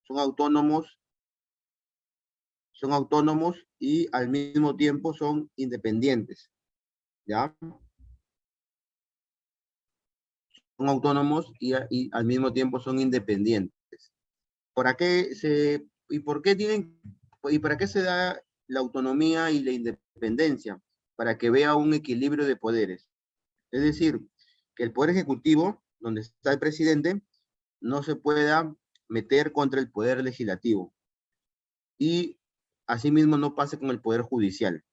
son autónomos y al mismo tiempo son independientes, ¿ya? Son autónomos y al mismo tiempo son independientes. ¿Y para qué se da la autonomía y la independencia? Para que vea un equilibrio de poderes. Es decir, que el poder ejecutivo, donde está el presidente, no se pueda meter contra el poder legislativo. Y asimismo no pase con el poder judicial.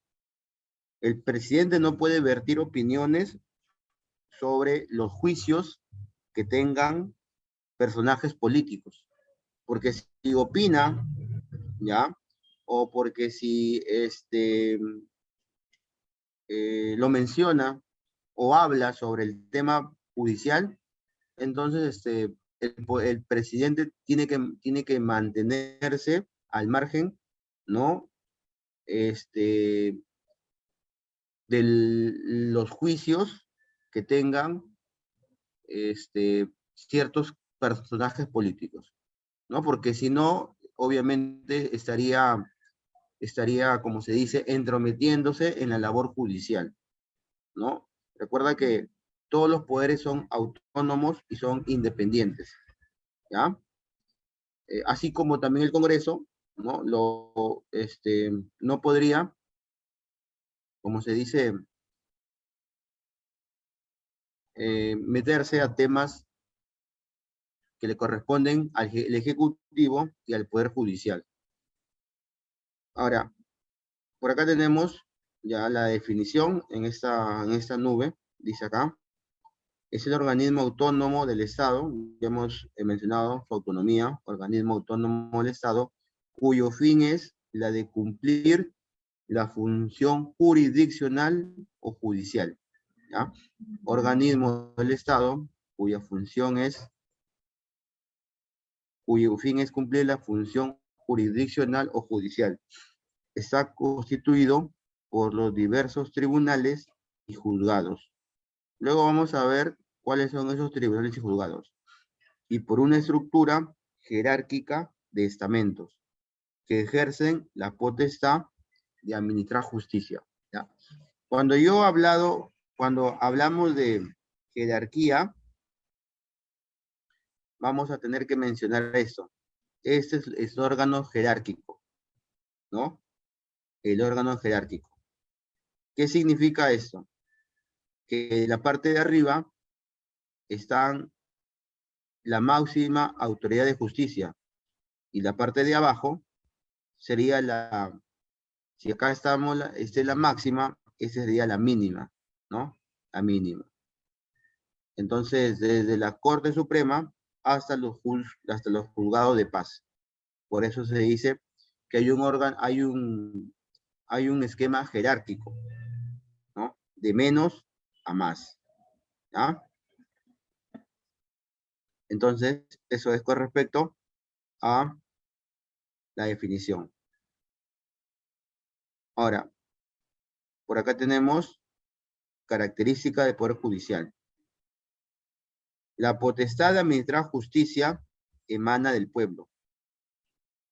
El presidente no puede vertir opiniones sobre los juicios que tengan personajes políticos. Porque si opina, ¿ya? O porque si lo menciona o habla sobre el tema judicial, entonces el presidente tiene que mantenerse al margen, ¿no? De los juicios que tengan ciertos personajes políticos, ¿no? Porque si no, obviamente estaría, como se dice, entrometiéndose en la labor judicial, ¿no? Recuerda que todos los poderes son autónomos y son independientes, ¿ya? Así como también el Congreso, ¿no? No podría, como se dice, meterse a temas que le corresponden al Ejecutivo y al Poder Judicial. Ahora, por acá tenemos ya la definición en esta nube, dice acá, es el organismo autónomo del Estado, ya hemos mencionado su autonomía, organismo autónomo del Estado, cuyo fin es la de cumplir la función jurisdiccional o judicial, ¿ya? Organismo del Estado cuyo fin es cumplir la función jurisdiccional o judicial. Está constituido por los diversos tribunales y juzgados. Luego vamos a ver cuáles son esos tribunales y juzgados. Y por una estructura jerárquica de estamentos que ejercen la potestad de administrar justicia, ¿ya? Cuando hablamos de jerarquía, vamos a tener que mencionar esto. Este es el órgano jerárquico, ¿no? El órgano jerárquico. ¿Qué significa esto? Que en la parte de arriba están la máxima autoridad de justicia y la parte de abajo sería si acá esta es la máxima, esa sería la mínima, ¿no? La mínima. Entonces, desde la Corte Suprema hasta los juzgados de paz. Por eso se dice que hay un esquema jerárquico, ¿no? De menos a más, ¿ya? Entonces, eso es con respecto a la definición. Ahora, por acá tenemos característica del Poder Judicial. La potestad de administrar justicia emana del pueblo,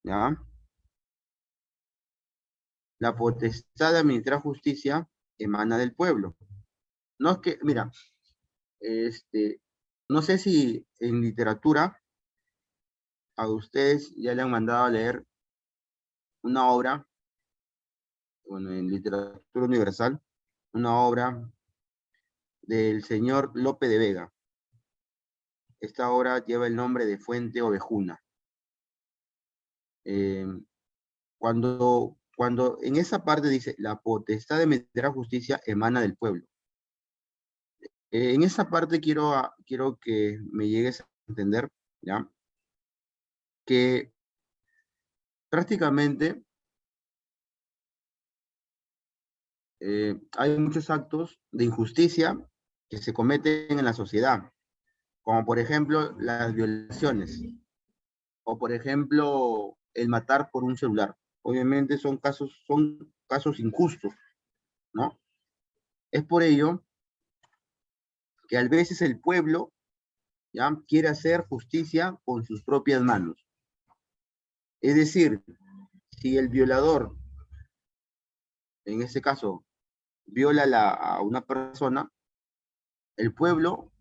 ¿ya? La potestad de administrar justicia emana del pueblo. No es que, mira, no sé si en literatura a ustedes ya le han mandado a leer una obra, bueno, en literatura universal, una obra del señor Lope de Vega. Esta obra lleva el nombre de Fuente Ovejuna. Cuando en esa parte dice, la potestad de meter a justicia emana del pueblo. En esa parte quiero que me llegues a entender, ¿ya? Que prácticamente hay muchos actos de injusticia que se cometen en la sociedad, como por ejemplo las violaciones, o por ejemplo el matar por un celular. Obviamente son casos injustos, ¿no? Es por ello que a veces el pueblo, ¿ya?, quiere hacer justicia con sus propias manos. Es decir, si el violador, en este caso, viola a una persona, el pueblo,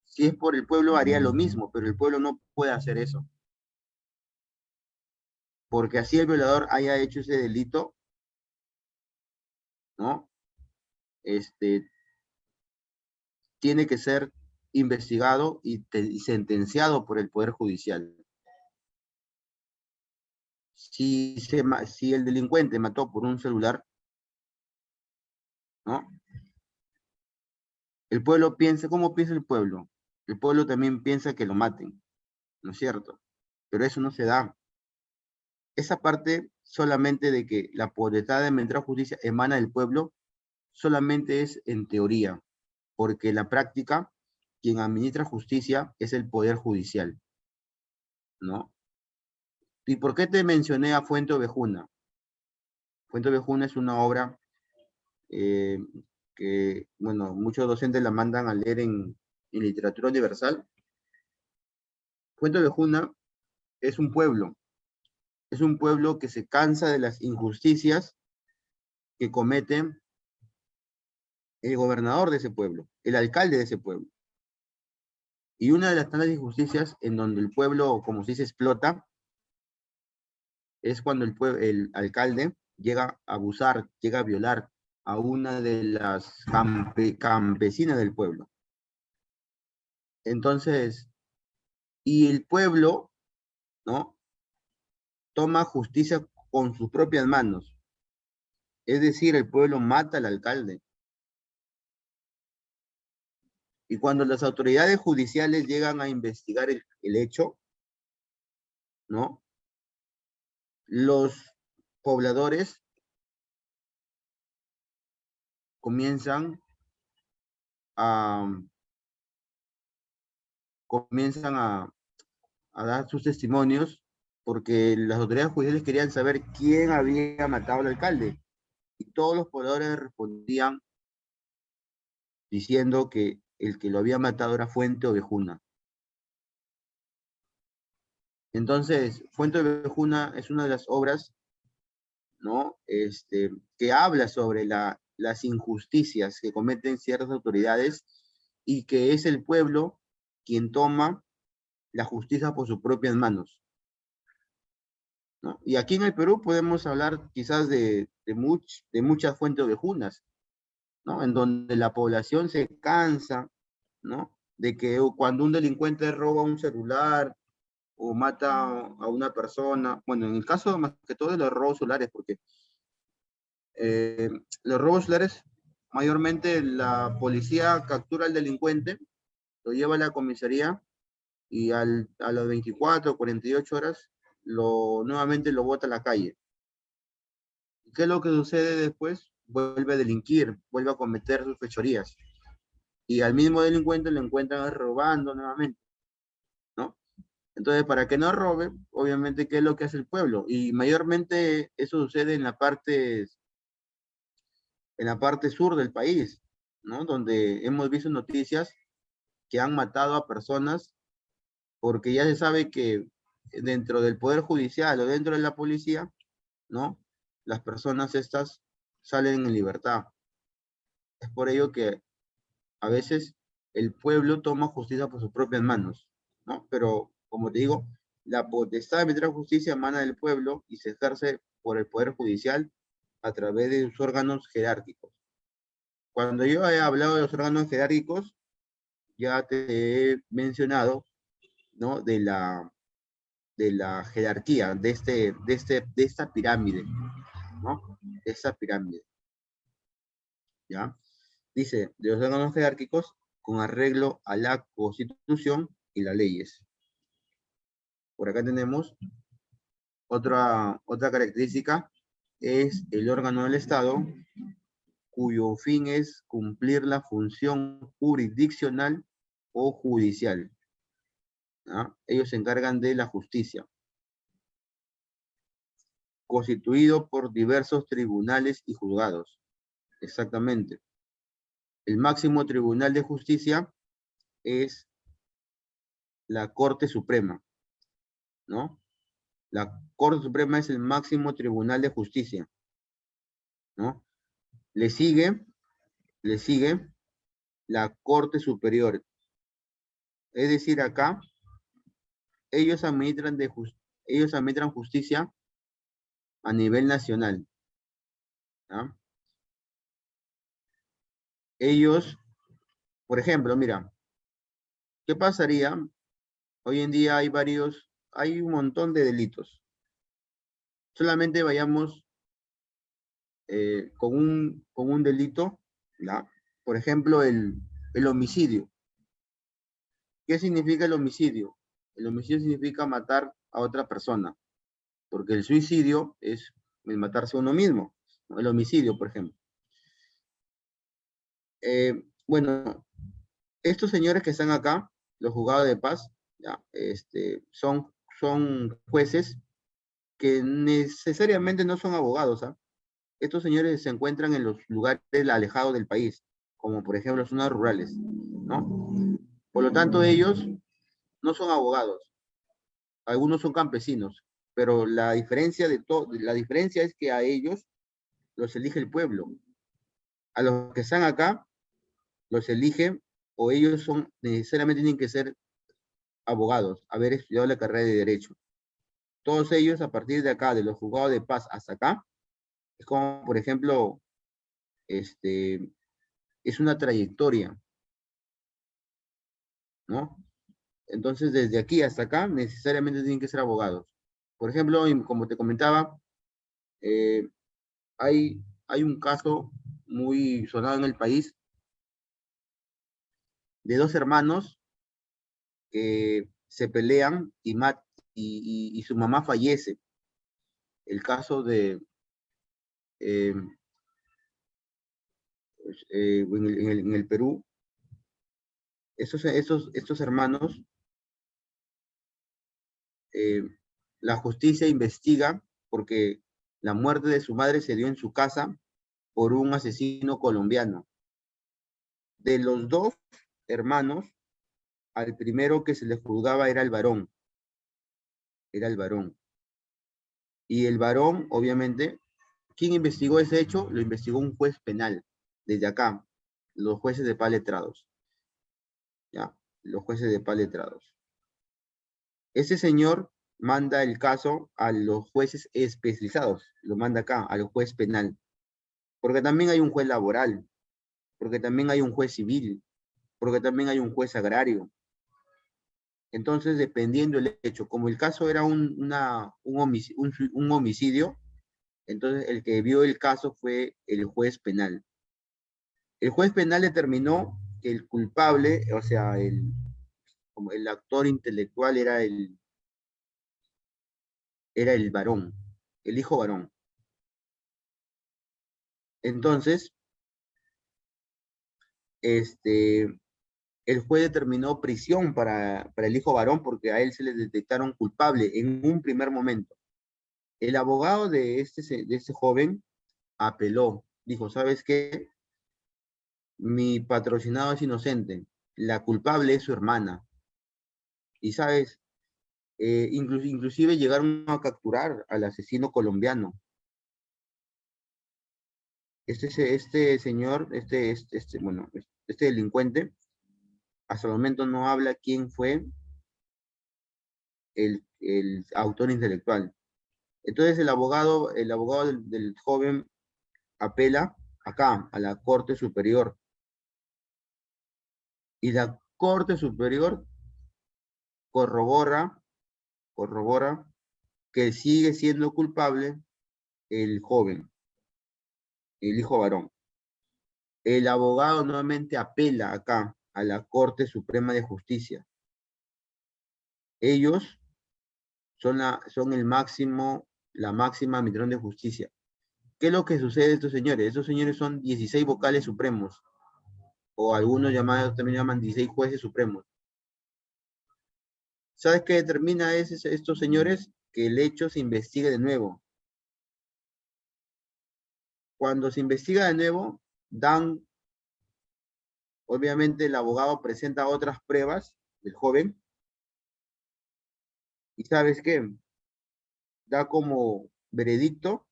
si es por el pueblo, haría lo mismo, pero el pueblo no puede hacer eso. Porque así el violador haya hecho ese delito, ¿no? Tiene que ser investigado y sentenciado por el Poder Judicial. Si el delincuente mató por un celular, ¿no? El pueblo piensa, ¿cómo piensa el pueblo? El pueblo también piensa que lo maten, ¿no es cierto? Pero eso no se da. Esa parte solamente de que la potestad de administrar justicia emana del pueblo, solamente es en teoría, porque en la práctica, quien administra justicia es el Poder Judicial, ¿no? ¿Y por qué te mencioné a Fuente Ovejuna? Fuente Ovejuna es una obra eh, que, bueno, muchos docentes la mandan a leer en literatura universal. Fuente Ovejuna es un pueblo que se cansa de las injusticias que comete el gobernador de ese pueblo, el alcalde de ese pueblo. Y una de las tantas injusticias en donde el pueblo, como se dice, explota, es cuando el alcalde llega a abusar, llega a violar a una de las campesinas del pueblo. Entonces, y el pueblo, ¿no? Toma justicia con sus propias manos. Es decir, el pueblo mata al alcalde. Y cuando las autoridades judiciales llegan a investigar el hecho, ¿no? Los pobladores comienzan a, comienzan a dar sus testimonios porque las autoridades judiciales querían saber quién había matado al alcalde. Y todos los pobladores respondían diciendo que el que lo había matado era Fuente Ovejuna. Entonces, Fuente Ovejuna es una de las obras, ¿no? Que habla sobre las injusticias que cometen ciertas autoridades y que es el pueblo quien toma la justicia por sus propias manos, ¿no? Y aquí en el Perú podemos hablar quizás de muchas fuentes ovejunas, ¿no? En donde la población se cansa, ¿no? De que cuando un delincuente roba un celular o mata a una persona, bueno, en el caso más que todo de los robos celulares, porque eh, los robos celulares, mayormente la policía captura al delincuente, lo lleva a la comisaría y a las 24 o 48 horas nuevamente lo bota a la calle. ¿Qué es lo que sucede después? Vuelve a delinquir, vuelve a cometer sus fechorías. Y al mismo delincuente lo encuentran robando nuevamente, ¿no? Entonces, para que no robe, obviamente, ¿qué es lo que hace el pueblo? Y mayormente eso sucede en la parte sur del país, ¿no? Donde hemos visto noticias que han matado a personas porque ya se sabe que dentro del Poder Judicial o dentro de la policía, ¿no? Las personas estas salen en libertad. Es por ello que a veces el pueblo toma justicia por sus propias manos, ¿no? Pero, como te digo, la potestad de meter justicia emana del pueblo y se ejerce por el Poder Judicial a través de sus órganos jerárquicos. Cuando yo he hablado de los órganos jerárquicos, ya te he mencionado, ¿no? De la jerarquía, de esta pirámide, ¿no? De esta pirámide, ¿ya? Dice, de los órganos jerárquicos con arreglo a la Constitución y las leyes. Por acá tenemos otra característica, es el órgano del Estado cuyo fin es cumplir la función jurisdiccional o judicial, ¿no? Ellos se encargan de la justicia, constituido por diversos tribunales y juzgados. Exactamente. El máximo tribunal de justicia es la Corte Suprema, ¿no? La Corte Suprema es el máximo tribunal de justicia, ¿no? Le sigue la Corte Superior. Es decir, acá ellos administran justicia a nivel nacional, ¿no? Ellos, por ejemplo, mira, ¿qué pasaría? Hoy en día hay un montón de delitos. Solamente vayamos con un delito, ¿ya? Por ejemplo, el homicidio. ¿Qué significa el homicidio? El homicidio significa matar a otra persona, porque el suicidio es el matarse a uno mismo, ¿no? El homicidio, por ejemplo. Bueno, estos señores que están acá, los juzgados de paz, ¿ya? Son jueces que necesariamente no son abogados, ¿ah? Estos señores se encuentran en los lugares alejados del país, como por ejemplo zonas rurales, ¿no? Por lo tanto, ellos no son abogados, algunos son campesinos, pero la diferencia es que a ellos los elige el pueblo. A los que están acá los elige o ellos necesariamente tienen que ser abogados, haber estudiado la carrera de Derecho. Todos ellos, a partir de acá, de los juzgados de paz hasta acá, es como, por ejemplo, es una trayectoria, ¿no? Entonces, desde aquí hasta acá, necesariamente tienen que ser abogados. Por ejemplo, como te comentaba, eh, hay un caso muy sonado en el país de dos hermanos que se pelean y su mamá fallece. El caso de eh, en el Perú, estos hermanos, eh, la justicia investiga porque la muerte de su madre se dio en su casa por un asesino colombiano. De los dos hermanos, al primero que se le juzgaba era el varón. Era el varón. Y el varón, obviamente, ¿quién investigó ese hecho? Lo investigó un juez penal, desde acá, los jueces de paz letrados. ¿Ya? Los jueces de paz letrados. Ese señor manda el caso a los jueces especializados, lo manda acá, al juez penal. Porque también hay un juez laboral, porque también hay un juez civil, porque también hay un juez agrario. Entonces, dependiendo del hecho, como el caso era un homicidio, entonces el que vio el caso fue el juez penal. El juez penal determinó que el culpable, o sea, como el actor intelectual era el varón, el hijo varón. Entonces, el juez determinó prisión para el hijo varón porque a él se le detectaron culpable en un primer momento. El abogado de este joven apeló, dijo, ¿sabes qué? Mi patrocinado es inocente, la culpable es su hermana. Y sabes, inclusive llegaron a capturar al asesino colombiano. Este señor, este delincuente, hasta el momento no habla quién fue el autor intelectual. Entonces el abogado del joven apela acá, a la Corte Superior. Y la Corte Superior corrobora, corrobora que sigue siendo culpable el joven, el hijo varón. El abogado nuevamente apela acá a la Corte Suprema de Justicia. Ellos son la máxima admisión de justicia. ¿Qué es lo que sucede a estos señores? Estos señores son 16 vocales supremos, o algunos también llaman 16 jueces supremos. ¿Sabes qué determina estos señores? Que el hecho se investigue de nuevo. Cuando se investiga de nuevo, obviamente el abogado presenta otras pruebas del joven, y ¿sabes qué? da como veredicto,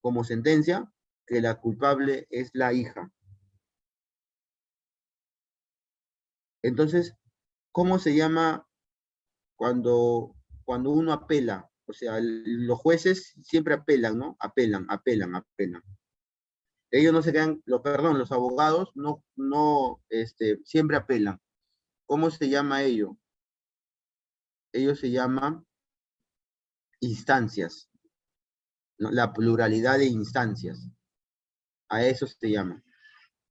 como sentencia, que la culpable es la hija. Entonces, ¿cómo se llama cuando uno apela? O sea, los jueces siempre apelan, ¿no? Apelan. Ellos no se quedan, perdón, los abogados siempre apelan. ¿Cómo se llama ello? Ellos se llaman instancias, ¿no? La pluralidad de instancias. A eso se llama,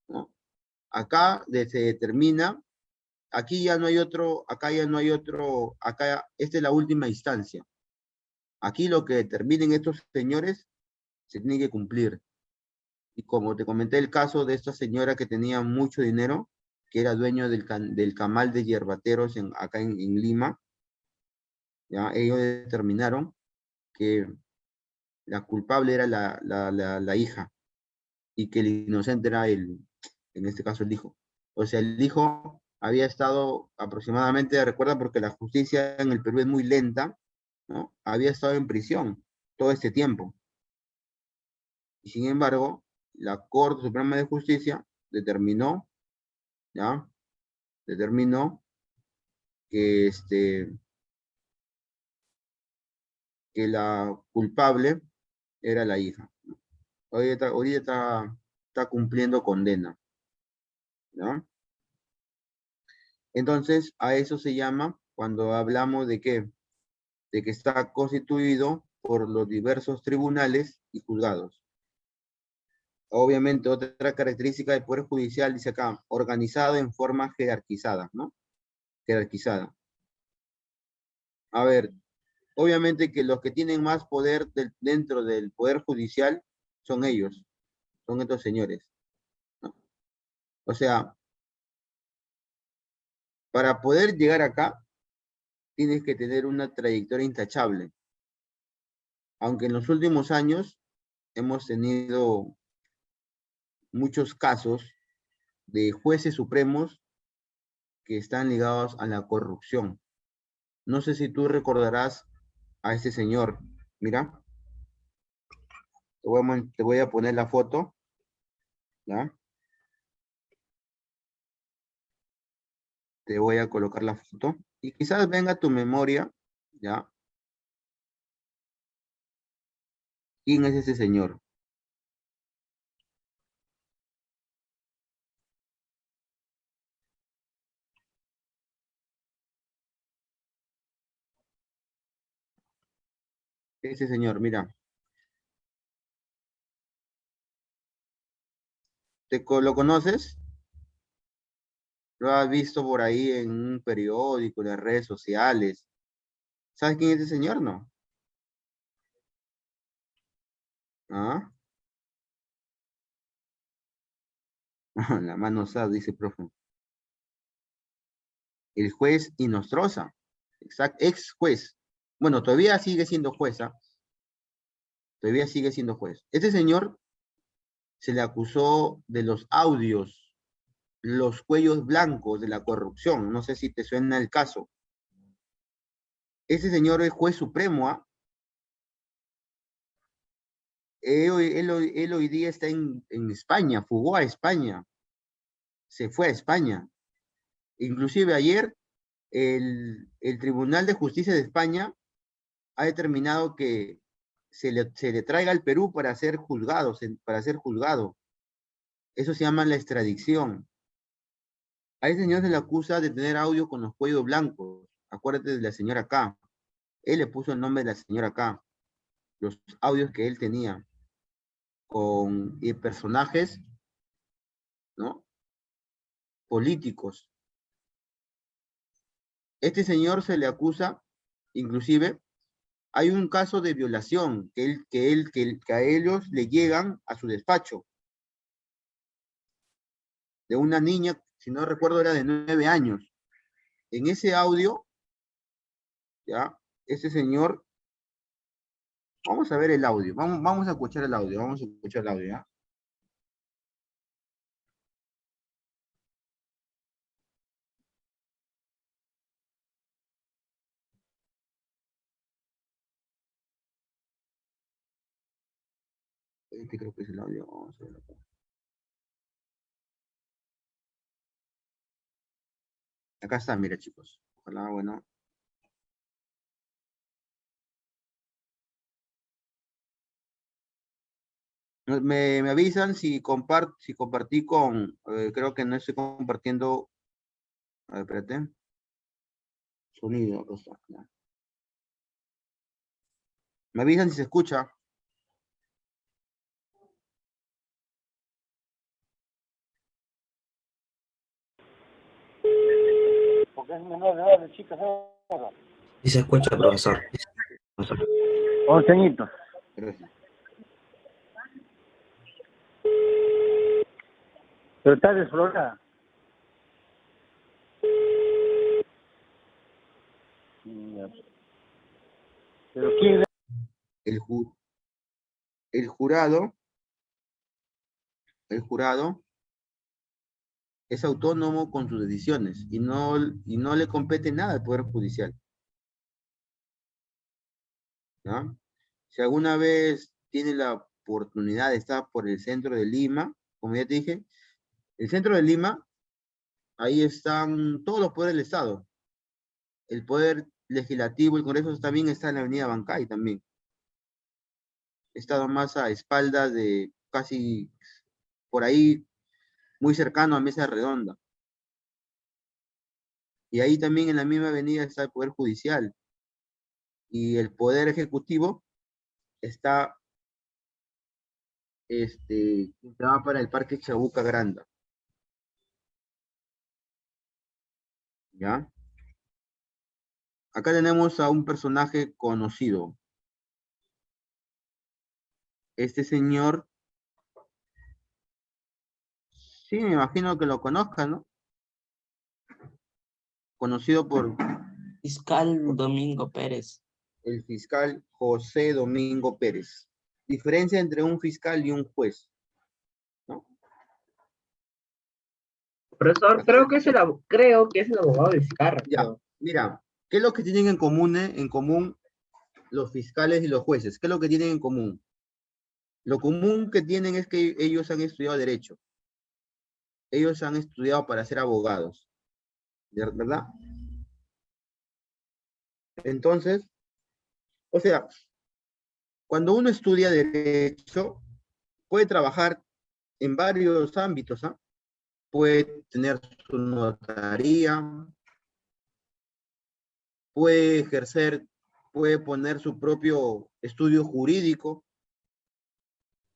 ¿no? Acá se determina, aquí ya no hay otro, acá ya no hay otro, acá esta es la última instancia. Aquí lo que determinen estos señores se tiene que cumplir. Y como te comenté el caso de esta señora que tenía mucho dinero, que era dueño del camal de yerbateros acá en Lima, ¿ya? Ellos determinaron que la culpable era la hija y que el inocente era en este caso el hijo. O sea, el hijo había estado aproximadamente, recuerda, porque la justicia en el Perú es muy lenta, ¿no? Había estado en prisión todo este tiempo. Y sin embargo, la Corte Suprema de Justicia determinó, ¿ya? Determinó que, que la culpable era la hija. Ahorita está cumpliendo condena, ¿no? Entonces, a eso se llama cuando hablamos de qué, de que está constituido por los diversos tribunales y juzgados. Obviamente, otra característica del Poder Judicial, dice acá, organizado en forma jerarquizada, ¿no? Jerarquizada. A ver, obviamente que los que tienen más poder dentro del Poder Judicial son ellos, son estos señores, ¿no? O sea, para poder llegar acá, tienes que tener una trayectoria intachable. Aunque en los últimos años hemos tenido muchos casos de jueces supremos que están ligados a la corrupción. No sé si tú recordarás a este señor. Mira, te voy a poner la foto, ¿ya? Te voy a colocar la foto y quizás venga a tu memoria, ¿ya? ¿Quién es ese señor? Ese señor, mira, ¿lo conoces? ¿Lo has visto por ahí en un periódico, en las redes sociales? ¿Sabes quién es ese señor, no? ¿Ah? La mano sad, dice el profe. El juez Inostroza, ex juez. Bueno, todavía sigue siendo jueza, todavía sigue siendo juez. Este señor se le acusó de los audios, los cuellos blancos de la corrupción. No sé si te suena el caso. Ese señor es juez supremo, ¿ah? Él hoy día está en España, fugó a España, se fue a España. Inclusive ayer el Tribunal de Justicia de España ha determinado que se le traiga al Perú para ser juzgado. Eso se llama la extradición. A ese señor se le acusa de tener audio con los cuellos blancos. Acuérdate de la señora K. Él le puso el nombre de la señora K. Los audios que él tenía con personajes, ¿no? Políticos. Este señor se le acusa, inclusive, hay un caso de violación que a ellos le llegan a su despacho de una niña, si no recuerdo, era de 9 años. En ese audio, ya, ese señor, vamos a ver el audio, vamos a escuchar el audio, vamos a escuchar el audio, ¿ya? Este creo que es el audio. Vamos a ver acá. Acá está, mira, chicos. Ojalá, bueno. Me avisan si compartí con, creo que no estoy compartiendo, a ver, espérate, sonido, acá está, ya. Me avisan si se escucha. Porque es menor de edad, de chicas. Sí se escucha, profesor. 11 añitos. Gracias. Pero está desflorada. Pero ¿quién? El, ju- el jurado es autónomo con sus decisiones y no le compete nada al Poder Judicial. ¿No? Si alguna vez tiene la oportunidad de estar por el centro de Lima, como ya te dije, el centro de Lima, ahí están todos los poderes del Estado. El poder legislativo, el Congreso también está en la avenida Bancay también. He estado más a espaldas de casi por ahí, muy cercano a Mesa Redonda. Y ahí también en la misma avenida está el Poder Judicial. Y el Poder Ejecutivo está va para el Parque Chabuca Granda. ¿Ya? Acá tenemos a un personaje conocido. Este señor, sí, me imagino que lo conozcan, ¿no? Conocido por Fiscal Domingo Pérez. el fiscal José Domingo Pérez. Diferencia entre un fiscal y un juez, ¿no? Profesor, creo que es el abogado de Vizcarra. Ya, Creo. mira, ¿qué es lo que tienen en común los fiscales y los jueces? ¿Qué es lo que tienen en común? Lo común que tienen es que ellos han estudiado derecho. Ellos han estudiado para ser abogados, ¿verdad? Entonces, o sea, cuando uno estudia derecho, puede trabajar en varios ámbitos, ¿ah? Puede tener su notaría, puede ejercer, puede poner su propio estudio jurídico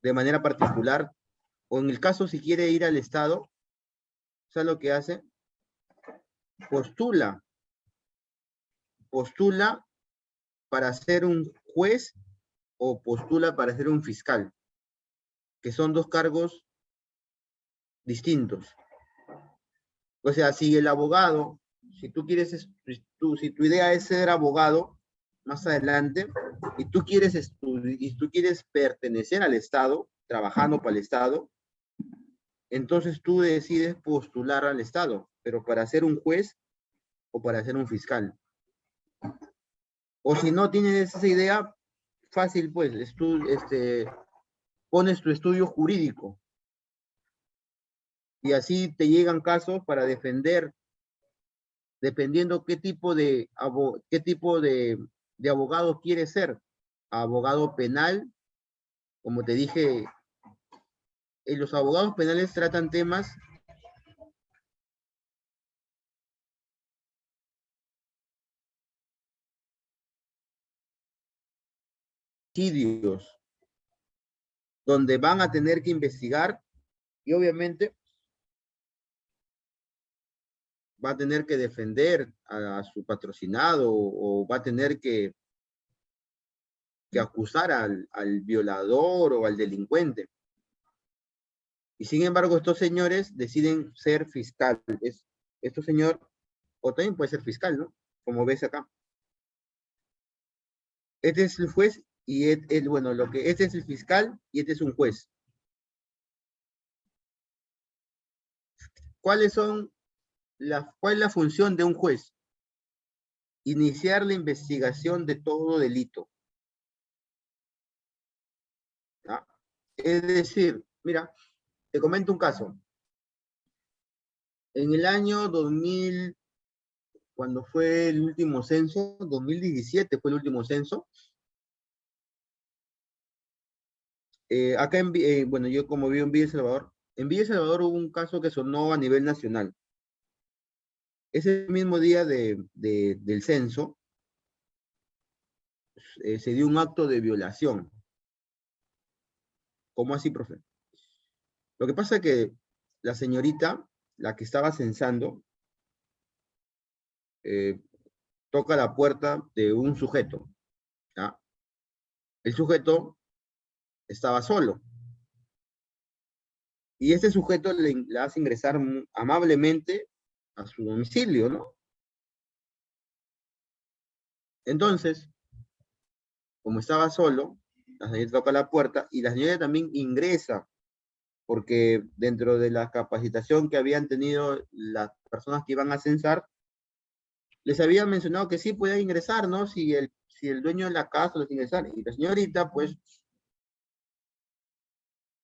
de manera particular, o en el caso si quiere ir al Estado, ¿sabes lo que hace? Postula para ser un juez o postula para ser un fiscal, que son dos cargos distintos. O sea, si el abogado, si tú quieres, si tu idea es ser abogado más adelante y tú quieres pertenecer al Estado, trabajando para el Estado, entonces tú decides postular al Estado, pero para ser un juez o para ser un fiscal. O si no tienes esa idea, fácil pues, pones tu estudio jurídico y así te llegan casos para defender, dependiendo qué tipo de abogado quieres ser. Abogado penal, como te dije, los abogados penales tratan temas donde van a tener que investigar y obviamente va a tener que defender a su patrocinado o va a tener que acusar al violador o al delincuente. Y sin embargo, estos señores deciden ser fiscales. Estos señor, o también puede ser fiscal, ¿no? Como ves acá. Este es el juez y este es el fiscal y este es un juez. ¿Cuál es la función de un juez? Iniciar la investigación de todo delito. ¿Ah? Es decir, mira, te comento un caso. En el año 2000, cuando fue el último censo, 2017 fue el último censo. Acá bueno, yo como vivo en Villa El Salvador hubo un caso que sonó a nivel nacional. Ese mismo día del censo, se dio un acto de violación. ¿Cómo así, profe? Lo que pasa es que la señorita, la que estaba censando, eh, toca la puerta de un sujeto. ¿Ya? El sujeto estaba solo. Y este sujeto le hace ingresar amablemente a su domicilio, ¿no? Entonces, como estaba solo, la señora toca la puerta y la señora también ingresa, porque dentro de la capacitación que habían tenido las personas que iban a censar, les había mencionado que sí podía ingresar, ¿no? Si el dueño de la casa los ingresar. Y la señorita, pues,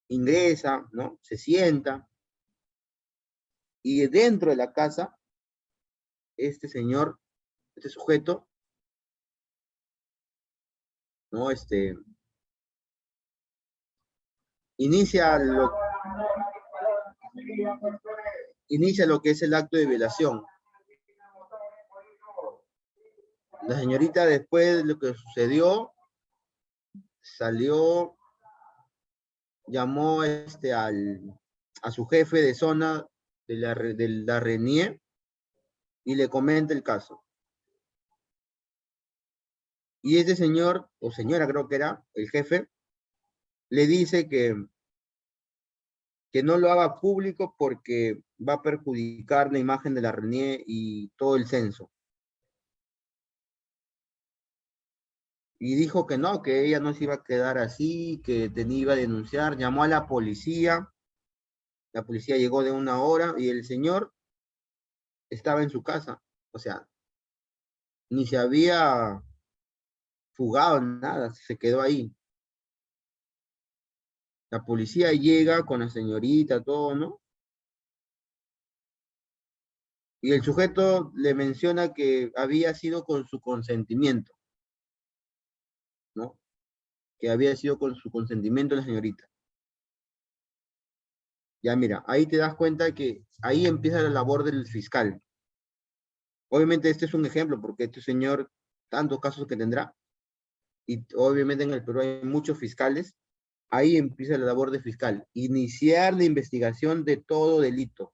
ingresa, ¿no? Se sienta. Y dentro de la casa, este señor, este sujeto, ¿no? Inicia lo, inicia lo que es el acto de violación. La señorita, después de lo que sucedió, salió, llamó a su jefe de zona de la RENIE y le comenta el caso. Y ese señor, o señora creo que era, el jefe, le dice que no lo haga público porque va a perjudicar la imagen de la RENIE y todo el censo. Y dijo que no, que ella no se iba a quedar así, que iba a denunciar, llamó a la policía llegó de una hora y el señor estaba en su casa, o sea, ni se había fugado, nada, se quedó ahí. La policía llega con la señorita, todo, ¿no? Y el sujeto le menciona que había sido con su consentimiento, ¿no? Que había sido con su consentimiento la señorita. Ya mira, ahí te das cuenta que ahí empieza la labor del fiscal. Obviamente este es un ejemplo porque este señor, tantos casos que tendrá, y obviamente en el Perú hay muchos fiscales, ahí empieza la labor de fiscal, iniciar la investigación de todo delito.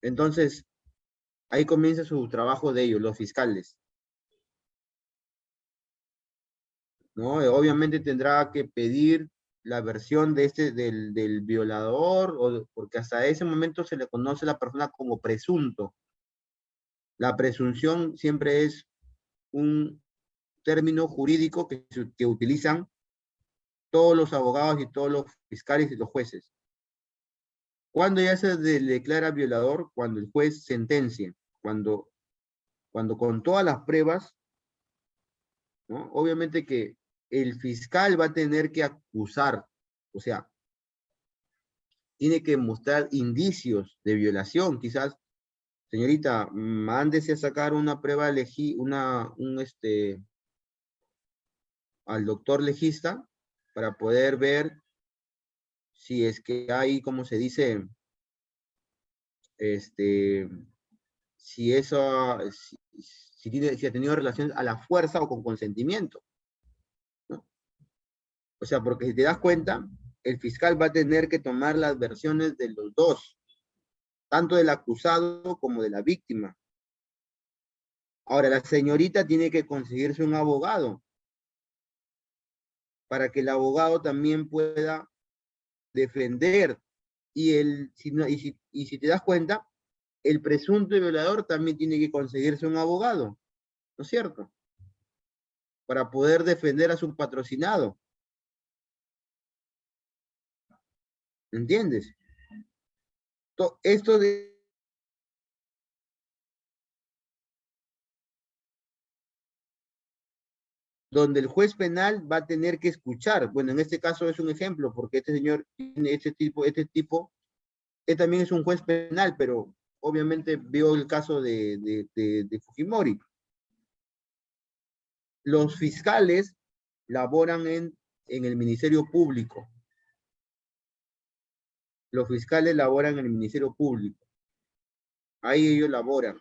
Entonces, ahí comienza su trabajo de ellos, los fiscales, ¿no? Obviamente tendrá que pedir la versión del violador, porque hasta ese momento se le conoce a la persona como presunto. La presunción siempre es un término jurídico que utilizan todos los abogados y todos los fiscales y los jueces. Cuando ya se declara violador, cuando el juez sentencia, cuando con todas las pruebas, ¿no? Obviamente que el fiscal va a tener que acusar, o sea, tiene que mostrar indicios de violación, quizás, señorita, mándese a sacar una prueba al doctor legista para poder ver si es que hay, como se dice, este, si ha tenido relación a la fuerza o con consentimiento, ¿no? O sea, porque si te das cuenta, el fiscal va a tener que tomar las versiones de los dos, tanto del acusado como de la víctima. Ahora, la señorita tiene que conseguirse un abogado para que el abogado también pueda defender. Y si te das cuenta, el presunto violador también tiene que conseguirse un abogado, ¿no es cierto? Para poder defender a su patrocinado. ¿Entiendes? Esto de donde el juez penal va a tener que escuchar. Bueno, en este caso es un ejemplo, porque este señor tiene este tipo, él también es un juez penal, pero obviamente vio el caso de Fujimori. Los fiscales laboran en el Ministerio Público. Los fiscales laboran en el Ministerio Público. Ahí ellos laboran,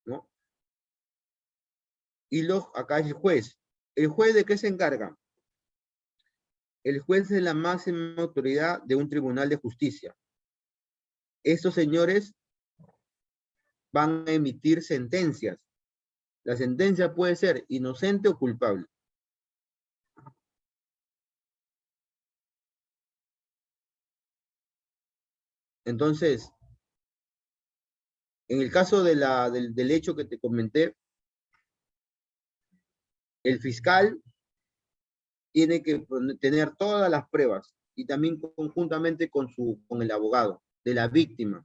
¿no? Y acá es el juez. ¿El juez de qué se encarga? El juez es la máxima autoridad de un tribunal de justicia. Estos señores van a emitir sentencias. La sentencia puede ser inocente o culpable. Entonces, en el caso del hecho que te comenté, el fiscal tiene que tener todas las pruebas y también conjuntamente con el abogado de la víctima.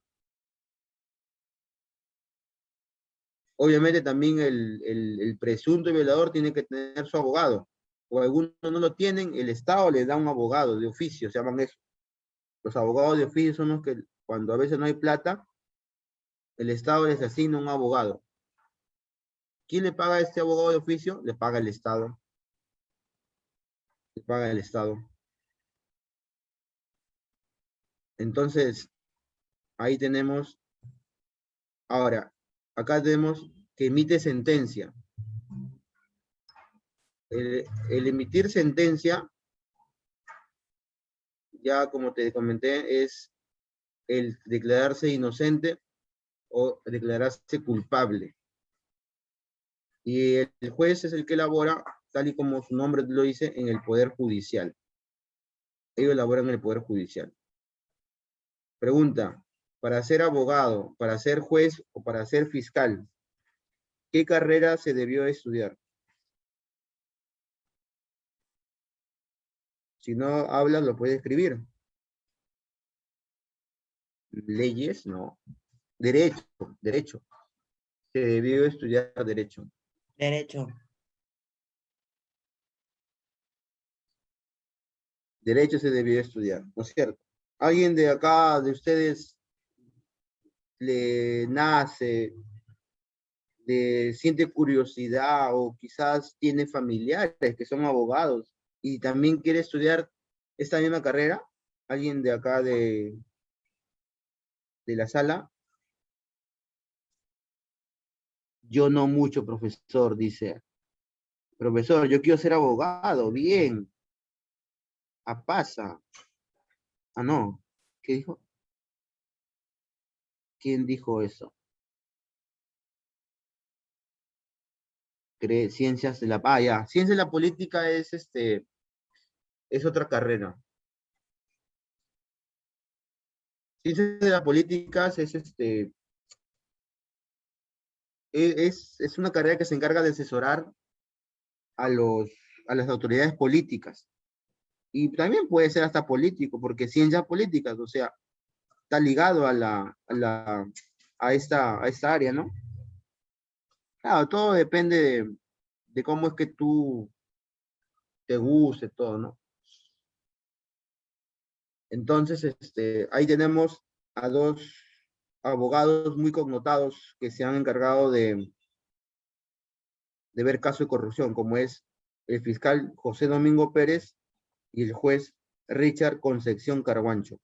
Obviamente también el presunto violador tiene que tener su abogado, o algunos no lo tienen, el Estado le da un abogado de oficio, se llaman eso. Los abogados de oficio son los que cuando a veces no hay plata, el Estado les asigna un abogado. ¿Quién le paga a este abogado de oficio? Le paga el Estado. Le paga el Estado. Entonces, ahí tenemos, ahora, acá tenemos que emite sentencia. El emitir sentencia, ya como te comenté, es el declararse inocente o declararse culpable. Y el juez es el que elabora, tal y como su nombre lo dice, en el Poder Judicial. Ellos elaboran en el Poder Judicial. Pregunta, para ser abogado, para ser juez o para ser fiscal, ¿qué carrera se debió estudiar? Si no hablas, lo puedes escribir. Leyes, no. Derecho. Se debió estudiar derecho. Derecho. Derecho se debió estudiar, ¿no es cierto? ¿Alguien de acá, de ustedes, le nace, siente curiosidad o quizás tiene familiares que son abogados y también quiere estudiar esta misma carrera? ¿Alguien de acá de la sala? Yo no mucho, profesor, dice. Profesor, yo quiero ser abogado, bien. A pasa. Ah, no. ¿Qué dijo? ¿Quién dijo eso? Ciencias de la... Ah, ya. Ciencias de la política es otra carrera. Ciencias de la política es una carrera que se encarga de asesorar a las autoridades políticas. Y también puede ser hasta político, porque ciencias políticas, o sea, está ligado a esta área, ¿no? Claro, todo depende de cómo es que tú te guste todo, ¿no? Entonces, ahí tenemos a dos abogados muy connotados que se han encargado de ver casos de corrupción, como es el fiscal José Domingo Pérez y el juez Richard Concepción Carguancho.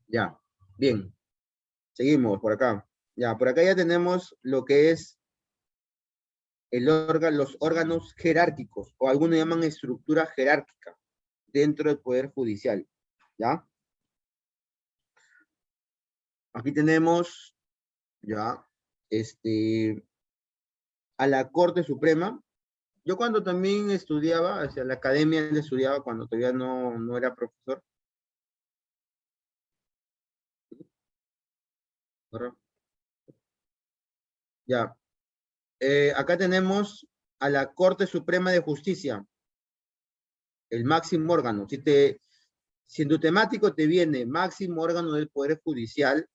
Ya, bien. Seguimos por acá. Ya, por acá ya tenemos lo que es los órganos jerárquicos, o algunos llaman estructura jerárquica dentro del Poder Judicial. ¿Ya? Aquí tenemos, ya, a la Corte Suprema. Yo cuando también estudiaba, hacia la academia estudiaba cuando todavía no era profesor. ¿Verdad? Ya. Acá tenemos a la Corte Suprema de Justicia, el máximo órgano. Si en tu temático te viene máximo órgano del Poder Judicial,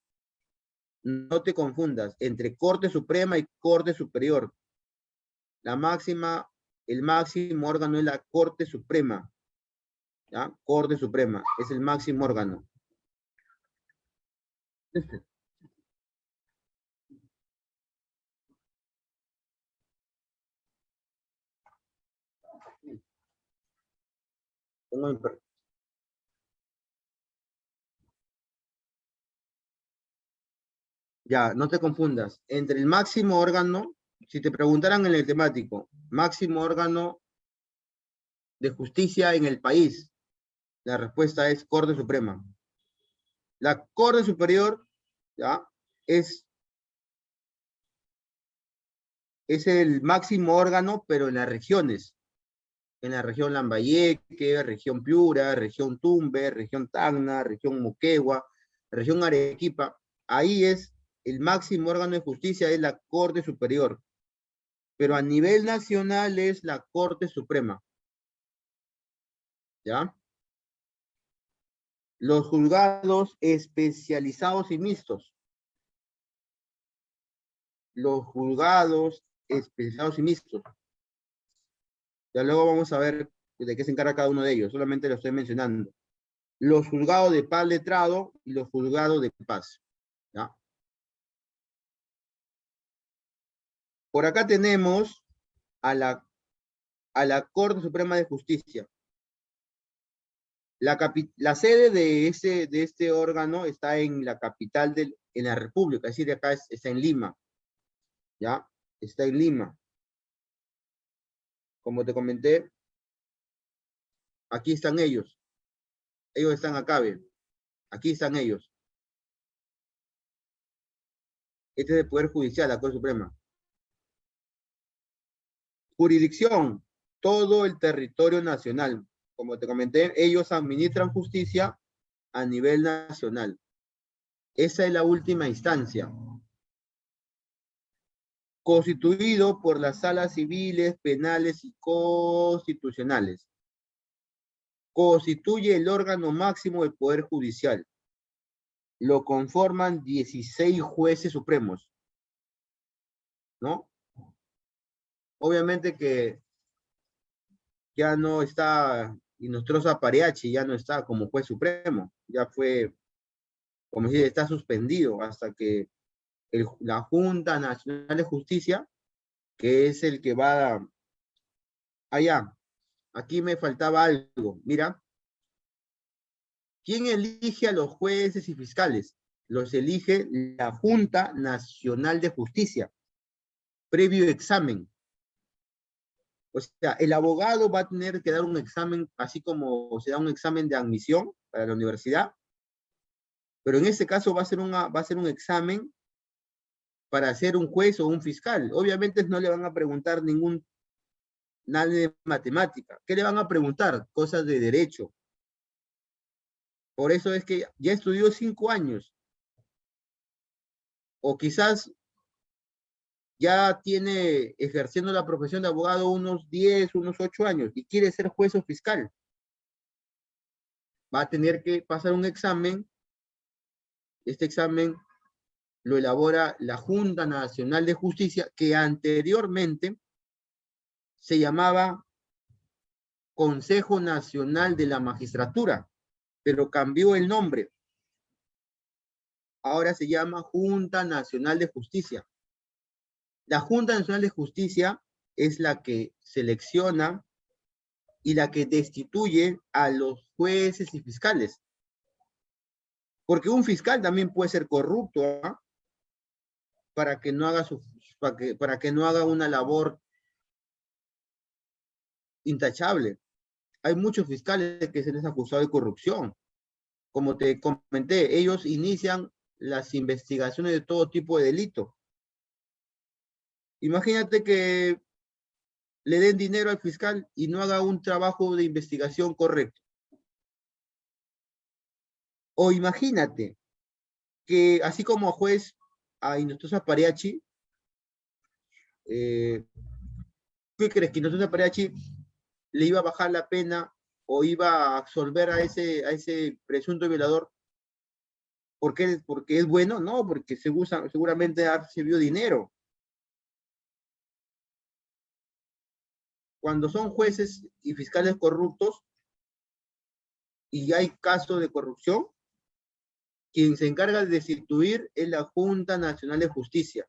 no te confundas entre Corte Suprema y Corte Superior. El máximo órgano es la Corte Suprema. ¿Ya? Corte Suprema, es el máximo órgano. Ya, no te confundas. Entre el máximo órgano, si te preguntaran en el temático, máximo órgano de justicia en el país, la respuesta es Corte Suprema. La Corte Superior, ¿ya? Es el máximo órgano, pero en las regiones. En la región Lambayeque, región Piura, región Tumbes, región Tacna, región Moquegua, región Arequipa. Ahí es el máximo órgano de justicia, es la Corte Superior. Pero a nivel nacional es la Corte Suprema. ¿Ya? Los juzgados especializados y mixtos. Los juzgados especializados y mixtos. Ya luego vamos a ver de qué se encarga cada uno de ellos. Solamente lo estoy mencionando. Los juzgados de paz letrado y los juzgados de paz. ¿Ya? Por acá tenemos a la Corte Suprema de Justicia. La sede de este órgano está en la capital en la República, es decir, acá está en Lima. ¿Ya? Está en Lima. Como te comenté, aquí están ellos. Ellos están acá, ¿ven? Aquí están ellos. Este es el Poder Judicial, la Corte Suprema. Jurisdicción, todo el territorio nacional. Como te comenté, ellos administran justicia a nivel nacional. Esa es la última instancia. Constituido por las salas civiles, penales y constitucionales. Constituye el órgano máximo del Poder Judicial. Lo conforman 16 jueces supremos. ¿No? Obviamente que ya no está Inostroza Pareachi, ya no está como juez supremo. Ya fue, como dice, está suspendido hasta que la Junta Nacional de Justicia, que es el que va allá. Aquí me faltaba algo. Mira, ¿quién elige a los jueces y fiscales? Los elige la Junta Nacional de Justicia, previo examen. O sea, el abogado va a tener que dar un examen, así como se da un examen de admisión para la universidad, pero en este caso va a ser un examen para ser un juez o un fiscal. Obviamente no le van a preguntar nada de matemática. ¿Qué le van a preguntar? Cosas de derecho. Por eso es que ya estudió 5 años. O quizás ya tiene ejerciendo la profesión de abogado unos 10, unos 8 años y quiere ser juez o fiscal. Va a tener que pasar un examen. Este examen lo elabora la Junta Nacional de Justicia, que anteriormente se llamaba Consejo Nacional de la Magistratura, pero cambió el nombre. Ahora se llama Junta Nacional de Justicia. La Junta Nacional de Justicia es la que selecciona y la que destituye a los jueces y fiscales. Porque un fiscal también puede ser corrupto, ¿eh? para que no haga una labor intachable. Hay muchos fiscales que se les ha acusado de corrupción. Como te comenté, ellos inician las investigaciones de todo tipo de delito. Imagínate que le den dinero al fiscal y no haga un trabajo de investigación correcto. O imagínate que así como juez a Inostroza Pareachi, ¿qué crees? Que Inostroza Pareachi le iba a bajar la pena o iba a absolver a ese presunto violador. ¿Por qué? Porque es bueno, no, porque seguramente ha recibido dinero. Cuando son jueces y fiscales corruptos y hay casos de corrupción, quien se encarga de destituir es la Junta Nacional de Justicia.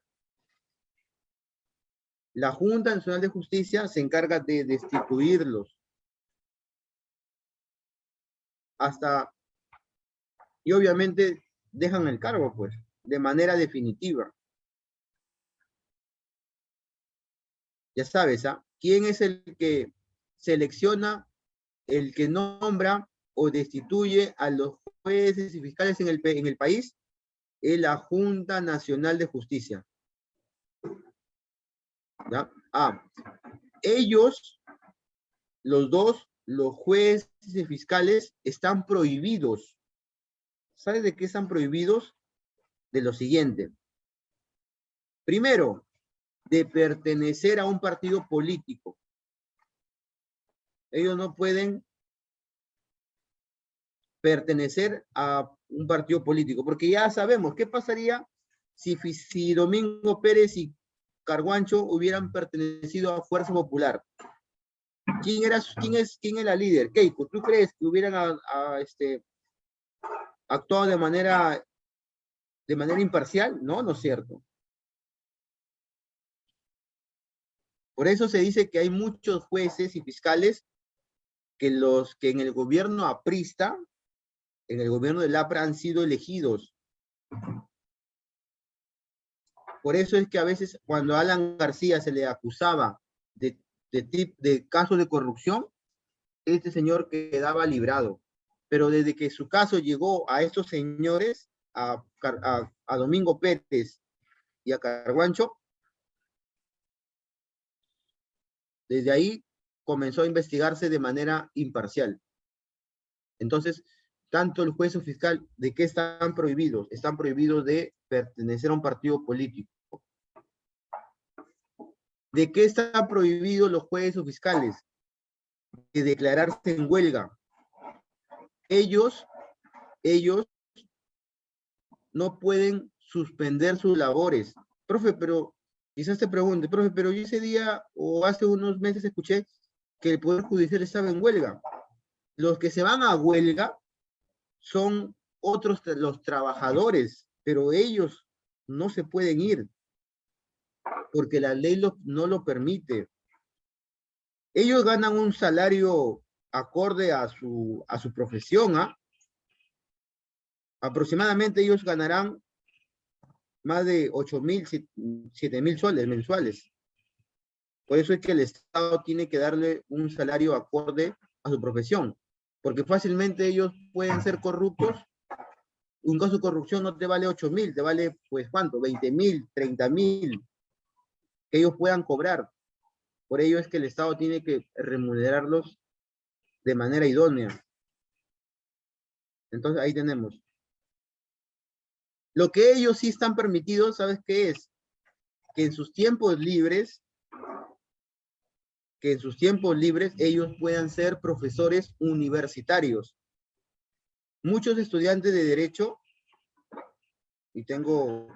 La Junta Nacional de Justicia se encarga de destituirlos. Y obviamente dejan el cargo, pues, de manera definitiva. Ya sabes, ¿ah? ¿Quién es el que selecciona, el que nombra o destituye a los jueces y fiscales en el país? Es la Junta Nacional de Justicia. ¿Ya? Ellos, los dos, los jueces y fiscales, están prohibidos. ¿Sabes de qué están prohibidos? De lo siguiente. Primero, de pertenecer a un partido político. Ellos no pueden pertenecer a un partido político, porque ya sabemos qué pasaría si Domingo Pérez y Carguancho hubieran pertenecido a Fuerza Popular. ¿Quién es la líder? Keiko, ¿tú crees que hubieran actuado de manera imparcial? No, no es cierto. Por eso se dice que hay muchos jueces y fiscales que en el gobierno aprista, en el gobierno del APRA, han sido elegidos. Por eso es que a veces cuando a Alan García se le acusaba de casos de corrupción, este señor quedaba librado. Pero desde que su caso llegó a estos señores, a Domingo Pérez y a Carguancho, desde ahí comenzó a investigarse de manera imparcial. Entonces, tanto el juez o fiscal, ¿de qué están prohibidos? Están prohibidos de pertenecer a un partido político. ¿De qué están prohibidos los jueces o fiscales? De declararse en huelga. Ellos no pueden suspender sus labores. Profe, pero quizás te pregunte, profe, pero yo ese día o hace unos meses escuché que el Poder Judicial estaba en huelga. Los que se van a huelga son los trabajadores, pero ellos no se pueden ir porque la ley no lo permite. Ellos ganan un salario acorde a su profesión, ¿ah? Aproximadamente ellos ganarán más de 8,000, 7,000 soles mensuales. Por eso es que el Estado tiene que darle un salario acorde a su profesión, porque fácilmente ellos pueden ser corruptos. Un caso de corrupción no te vale 8,000, te vale, pues, ¿cuánto? 20,000, 30,000, que ellos puedan cobrar. Por ello es que el Estado tiene que remunerarlos de manera idónea. Entonces ahí tenemos. Lo que ellos sí están permitidos, ¿sabes qué es? Que en sus tiempos libres ellos puedan ser profesores universitarios. Muchos estudiantes de Derecho, y tengo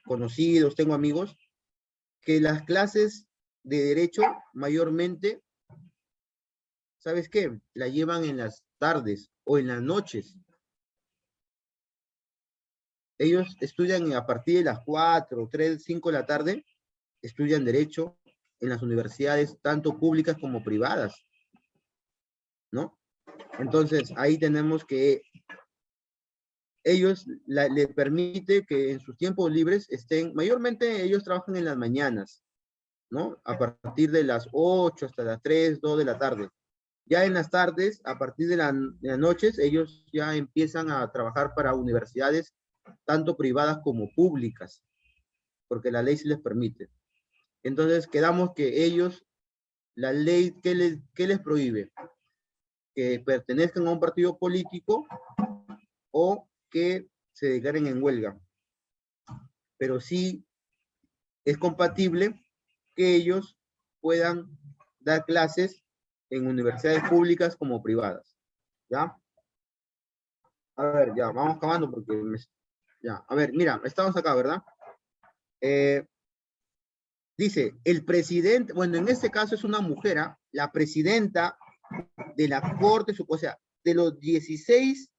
conocidos, tengo amigos, que las clases de Derecho mayormente, ¿sabes qué? La llevan en las tardes o en las noches. Ellos estudian a partir de las 4, 3, 5 de la tarde, estudian Derecho en las universidades, tanto públicas como privadas, ¿no? Entonces, ahí tenemos que ellos le permite que en sus tiempos libres mayormente ellos trabajan en las mañanas, ¿no? A partir de las 8 hasta las 3, 2 de la tarde. Ya en las tardes, a partir de las noches, ellos ya empiezan a trabajar para universidades, tanto privadas como públicas, porque la ley sí les permite. Entonces, quedamos que ellos, la ley, ¿qué les prohíbe? Que pertenezcan a un partido político o que se declaren en huelga. Pero sí es compatible que ellos puedan dar clases en universidades públicas como privadas. ¿Ya? A ver, ya, vamos acabando porque ya, a ver, mira, estamos acá, ¿verdad? Dice, el presidente, bueno, en este caso es una mujer, ¿ah? La presidenta de la Corte, o sea, de los 16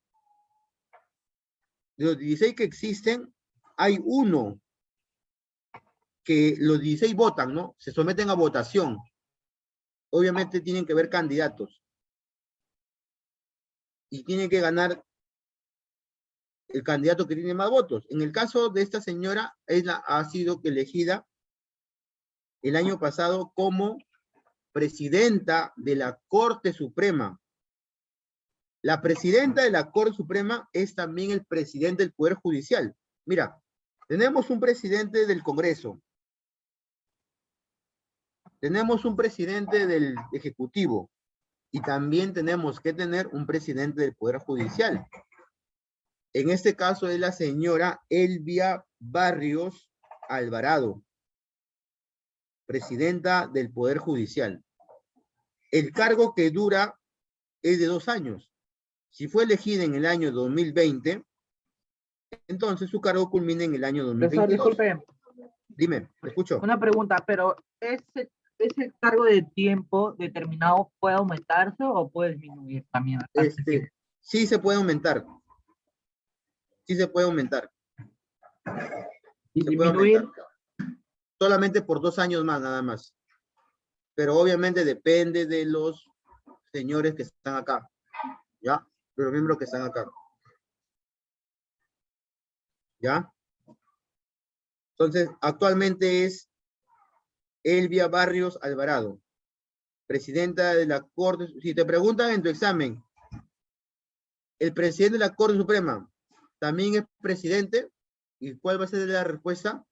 que existen, hay uno que los 16 votan, ¿no? Se someten a votación. Obviamente tienen que haber candidatos. Y tienen que ganar el candidato que tiene más votos. En el caso de esta señora, ha sido elegida el año pasado como presidenta de la Corte Suprema. La presidenta de la Corte Suprema es también el presidente del Poder Judicial. Mira, tenemos un presidente del Congreso, tenemos un presidente del Ejecutivo y también tenemos que tener un presidente del Poder Judicial. En este caso es la señora Elvia Barrios Alvarado, presidenta del Poder Judicial. El cargo que dura es de 2 años. Si fue elegida en el año 2020, entonces su cargo culmina en el año Profesor, 2022. disculpe, Dime, te escucho. una pregunta, pero ese cargo de tiempo determinado puede aumentarse o puede disminuir también hasta ese tiempo? Sí se puede aumentar. Sí se puede aumentar. ¿Y Se puede disminuir? aumentar. Solamente por 2 años más, nada más. Pero obviamente depende de los señores que están acá. ¿Ya? De los miembros que están acá. ¿Ya? Entonces, actualmente es Elvia Barrios Alvarado, presidenta de la Corte. Si te preguntan en tu examen, ¿el presidente de la Corte Suprema también es presidente? ¿Y cuál va a ser la respuesta?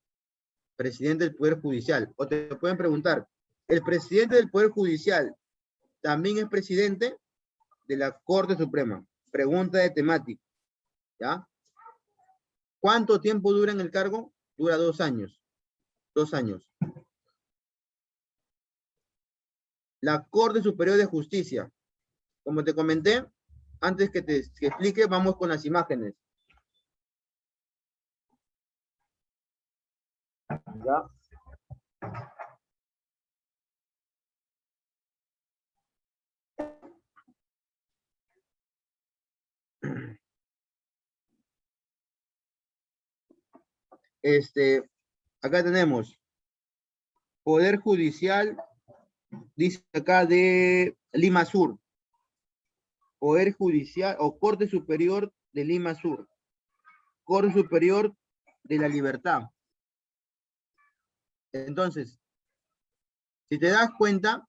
Presidente del Poder Judicial. O te pueden preguntar, ¿el presidente del Poder Judicial también es presidente de la Corte Suprema? Pregunta de temática. ¿Ya? ¿Cuánto tiempo dura en el cargo? Dura 2 años. 2 años. La Corte Superior de Justicia. Como te comenté, antes que te explique, vamos con las imágenes. ¿Ya? Acá tenemos Poder Judicial, dice acá de Lima Sur. Poder Judicial o Corte Superior de Lima Sur. Corte Superior de la Libertad. Entonces, si te das cuenta,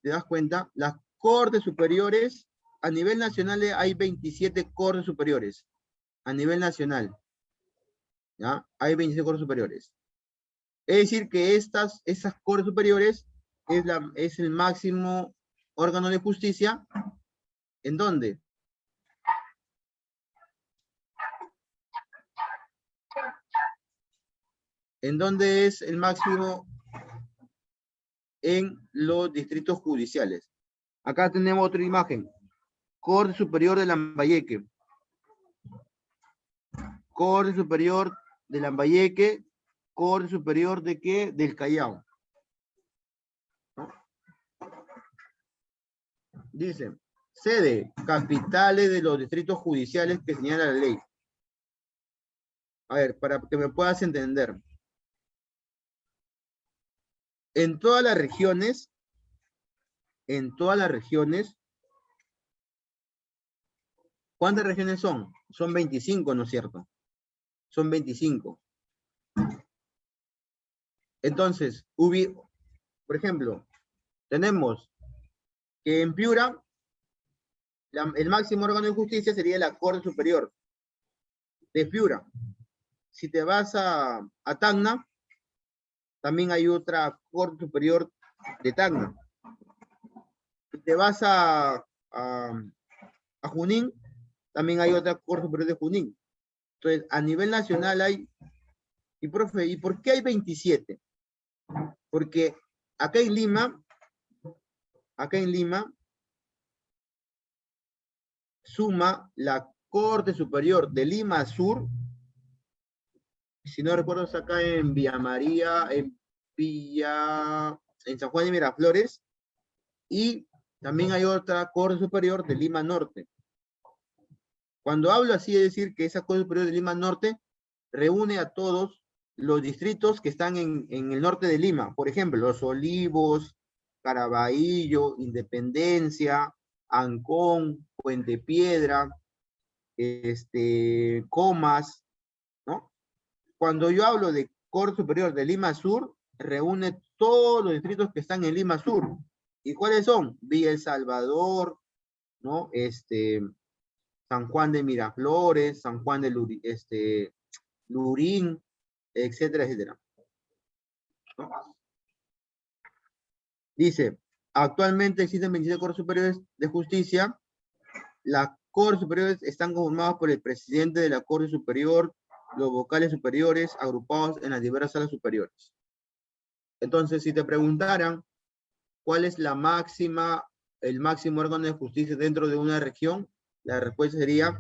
las Cortes Superiores, a nivel nacional hay 27 Cortes Superiores. A nivel nacional. ¿Ya? Hay 27 Cortes Superiores. Es decir, que esas Cortes Superiores es el máximo órgano de justicia. ¿En dónde? ¿En dónde es el máximo? En los distritos judiciales. Acá tenemos otra imagen. Corte Superior de Lambayeque. Corte Superior de Lambayeque. Corte Superior de ¿qué? Del Callao. Dice, sede, capitales de los distritos judiciales que señala la ley. A ver, para que me puedas entender. En todas las regiones, ¿cuántas regiones son? Son 25, ¿no es cierto? Son 25. Entonces, por ejemplo, tenemos que en Piura, el máximo órgano de justicia sería la Corte Superior de Piura. Si te vas a Tacna, también hay otra Corte Superior de Tacna. Si te vas a Junín, también hay otra Corte Superior de Junín. Entonces, a nivel nacional hay... Y profe, ¿y por qué hay 27? Porque acá en Lima, suma la Corte Superior de Lima Sur, si no recuerdo, está acá en Villa María, en San Juan de Miraflores, y también hay otra Corte Superior de Lima Norte. Cuando hablo así, es decir que esa Corte Superior de Lima Norte reúne a todos los distritos que están en el norte de Lima. Por ejemplo, Los Olivos, Caraballo, Independencia, Ancón, Puente Piedra, Comas, ¿no? Cuando yo hablo de Corte Superior de Lima Sur, reúne todos los distritos que están en Lima Sur. ¿Y cuáles son? Villa El Salvador, ¿no? San Juan de Miraflores, San Juan de Lurín, etcétera, etcétera. ¿No? Dice, actualmente existen 27 Cortes Superiores de Justicia. Las Cortes Superiores están conformadas por el presidente de la Corte Superior, los vocales superiores agrupados en las diversas salas superiores. Entonces, si te preguntaran cuál es el máximo órgano de justicia dentro de una región, la respuesta sería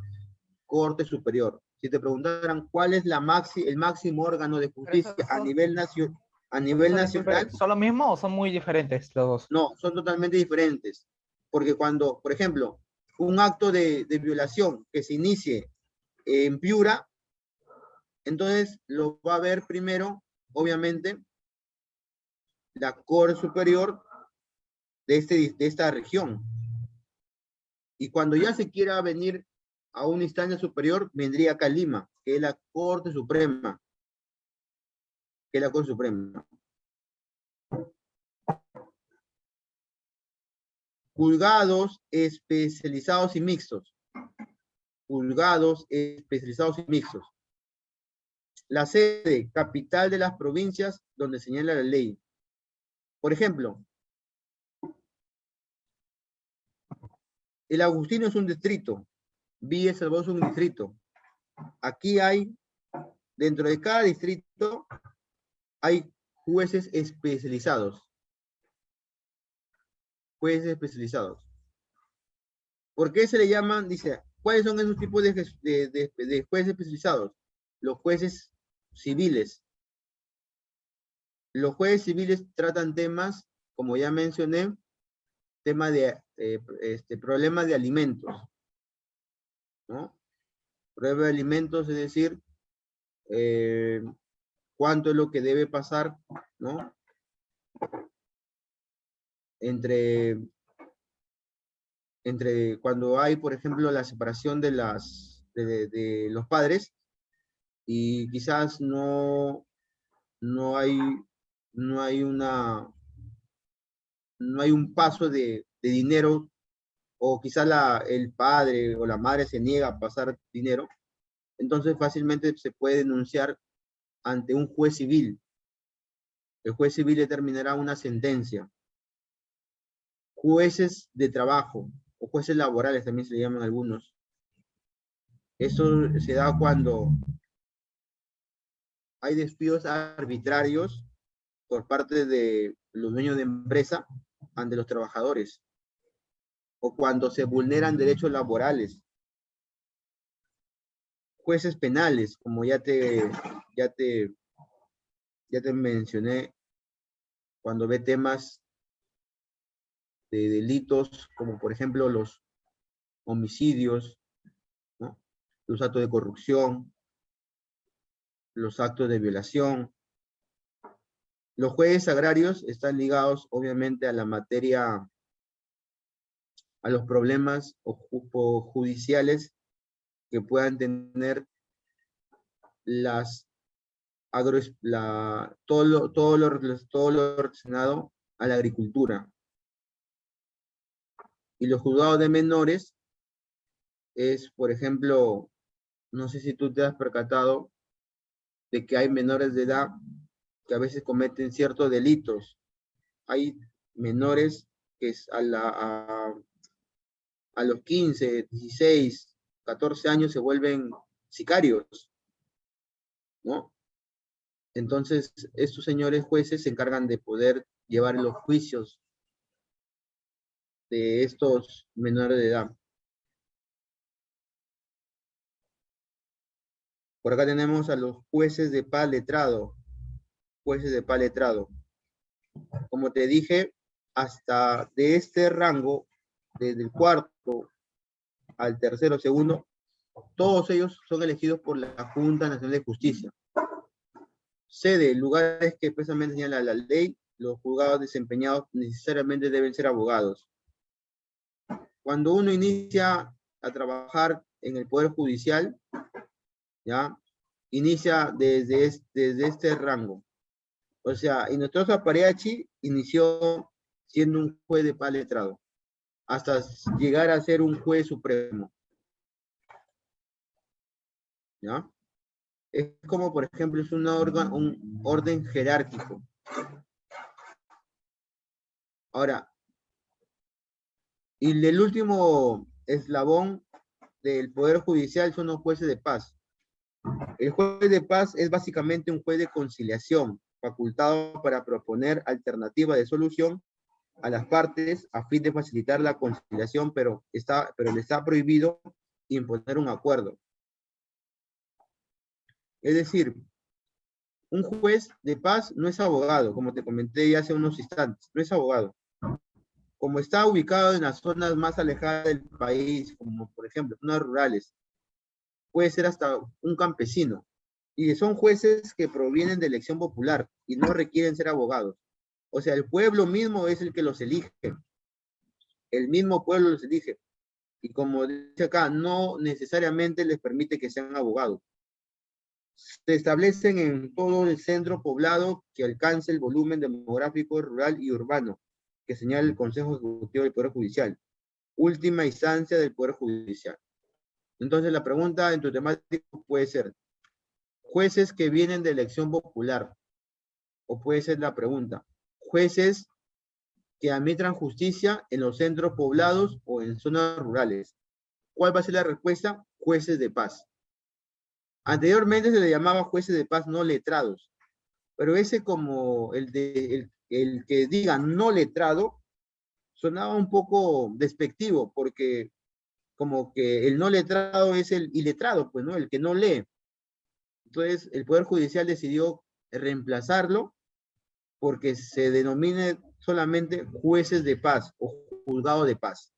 Corte Superior. Si te preguntaran cuál es el máximo órgano de justicia a nivel nacional, ¿Son lo mismo o son muy diferentes los dos? no, son totalmente diferentes. Porque cuando, por ejemplo, un acto de violación que se inicie en Piura, entonces lo va a ver primero, obviamente, la Corte Superior de esta región. Y cuando ya se quiera venir a una instancia superior, vendría acá a Lima, que es la Corte Suprema. Que es la Corte Suprema. Juzgados especializados y mixtos. Juzgados especializados y mixtos. La sede capital de las provincias donde señala la ley. Por ejemplo, el Agustino es un distrito, Villa El Salvador es un distrito. Aquí hay, dentro de cada distrito, hay jueces especializados. Jueces especializados. ¿Por qué se le llaman? Dice, ¿cuáles son esos tipos de jueces especializados? Los jueces civiles. Los jueces civiles tratan temas, como ya mencioné, temas de problemas de alimentos, ¿no? Problemas de alimentos, es decir, cuánto es lo que debe pasar, ¿no? Entre cuando hay, por ejemplo, la separación de los padres y quizás no hay un paso de dinero, o quizás el padre o la madre se niega a pasar dinero, entonces fácilmente se puede denunciar ante un juez civil. El juez civil determinará una sentencia. Jueces de trabajo, o jueces laborales también se le llaman algunos. Eso se da cuando hay despidos arbitrarios por parte de los dueños de empresa ante los trabajadores, o cuando se vulneran derechos laborales. Jueces penales, como ya te mencioné, cuando ve temas de delitos, como por ejemplo los homicidios, ¿no? Los actos de corrupción, los actos de violación. Los jueces agrarios están ligados, obviamente, a la materia, a los problemas judiciales que puedan tener todo lo relacionado a la agricultura. Y los juzgados de menores es, por ejemplo, no sé si tú te has percatado de que hay menores de edad que a veces cometen ciertos delitos. Hay menores que a los 15, 16, 14 años se vuelven sicarios, ¿no? Entonces, estos señores jueces se encargan de poder llevar los juicios de estos menores de edad. Por acá tenemos a los jueces de paz letrado. Jueces de paz letrado. Como te dije, hasta de este rango, desde el cuarto al tercero, segundo, todos ellos son elegidos por la Junta Nacional de Justicia. Sede, lugares que expresamente señala la ley, los juzgados desempeñados necesariamente deben ser abogados. Cuando uno inicia a trabajar en el Poder Judicial, ¿ya? Inicia desde este rango. O sea, Inotrosa Pareachi inició siendo un juez de paz letrado, hasta llegar a ser un juez supremo. ¿Ya? Es como, por ejemplo, es un orden jerárquico. Ahora, y el último eslabón del Poder Judicial son los jueces de paz. El juez de paz es básicamente un juez de conciliación, facultado para proponer alternativas de solución a las partes a fin de facilitar la conciliación, pero le está prohibido imponer un acuerdo. Es decir, un juez de paz no es abogado, como te comenté ya hace unos instantes, no es abogado. Como está ubicado en las zonas más alejadas del país, como por ejemplo zonas rurales, puede ser hasta un campesino. Y son jueces que provienen de elección popular y no requieren ser abogados. O sea, el pueblo mismo es el que los elige. El mismo pueblo los elige. Y como dice acá, no necesariamente les permite que sean abogados. Se establecen en todo el centro poblado que alcance el volumen demográfico rural y urbano que señala el Consejo Ejecutivo del Poder Judicial, última instancia del Poder Judicial. Entonces la pregunta en tu temática puede ser, jueces que vienen de elección popular, o puede ser la pregunta, jueces que administran justicia en los centros poblados o en zonas rurales. ¿Cuál va a ser la respuesta? Jueces de paz. Anteriormente se le llamaba jueces de paz no letrados, pero ese como el que diga no letrado sonaba un poco despectivo, porque como que el no letrado es el iletrado, pues, ¿no? El que no lee. Entonces, el Poder Judicial decidió reemplazarlo porque se denomine solamente jueces de paz o juzgado de paz.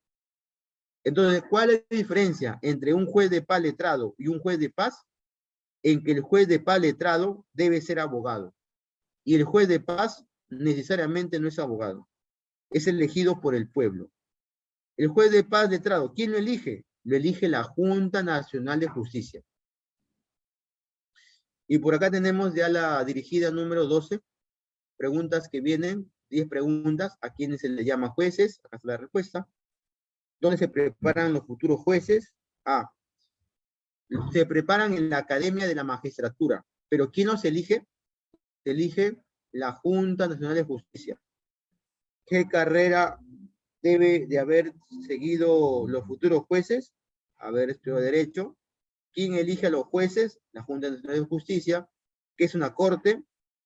Entonces, ¿cuál es la diferencia entre un juez de paz letrado y un juez de paz? En que el juez de paz letrado debe ser abogado y el juez de paz necesariamente no es abogado, es elegido por el pueblo. El juez de paz letrado, ¿quién lo elige? Lo elige la Junta Nacional de Justicia. Y por acá tenemos ya la dirigida número 12, preguntas que vienen, 10 preguntas, a quienes se les llama jueces, acá está la respuesta. ¿Dónde se preparan los futuros jueces? A. Se preparan en la Academia de la Magistratura, pero ¿quién los elige? Se elige la Junta Nacional de Justicia. ¿Qué carrera debe de haber seguido los futuros jueces? Haber estudiado Derecho. ¿Quién elige a los jueces? La Junta Nacional de Justicia. ¿Qué es una corte?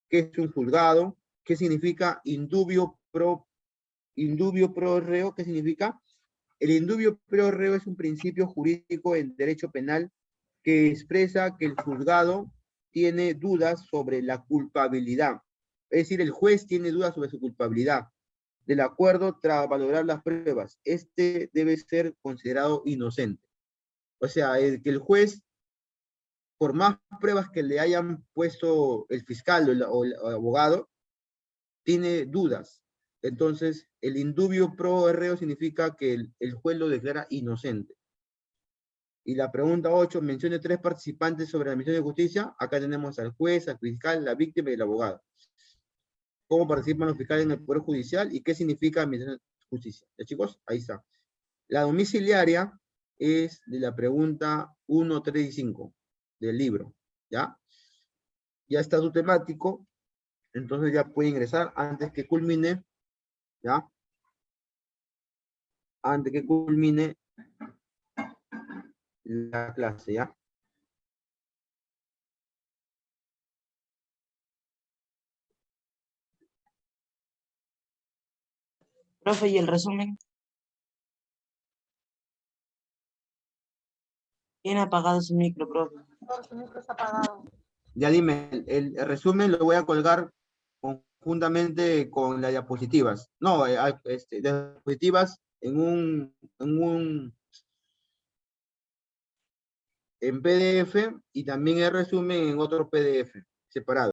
¿Qué es un juzgado? ¿Qué significa indubio pro reo? ¿Qué significa? El indubio pro reo es un principio jurídico en derecho penal que expresa que el juzgado tiene dudas sobre la culpabilidad. Es decir, el juez tiene dudas sobre su culpabilidad. Del acuerdo tras valorar las pruebas, este debe ser considerado inocente. O sea, que el juez, por más pruebas que le hayan puesto el fiscal o el abogado, tiene dudas. Entonces, el indubio pro reo significa que el juez lo declara inocente. Y la pregunta 8, mencione 3 participantes sobre la misión de justicia. Acá tenemos al juez, al fiscal, la víctima y el abogado. ¿Cómo participan los fiscales en el Poder Judicial y qué significa misión de justicia? ¿Ya, chicos? Ahí está. La domiciliaria es de la pregunta 1, 3 y 5 del libro. ¿Ya? Ya está su temático. Entonces ya puede ingresar antes que culmine. ¿Ya? Antes que culmine la clase, ¿ya? Profe, ¿y el resumen? Tiene apagado su micro, profe. Ya dime, el resumen lo voy a colgar conjuntamente con las diapositivas. No, diapositivas en PDF y también el resumen en otro PDF separado.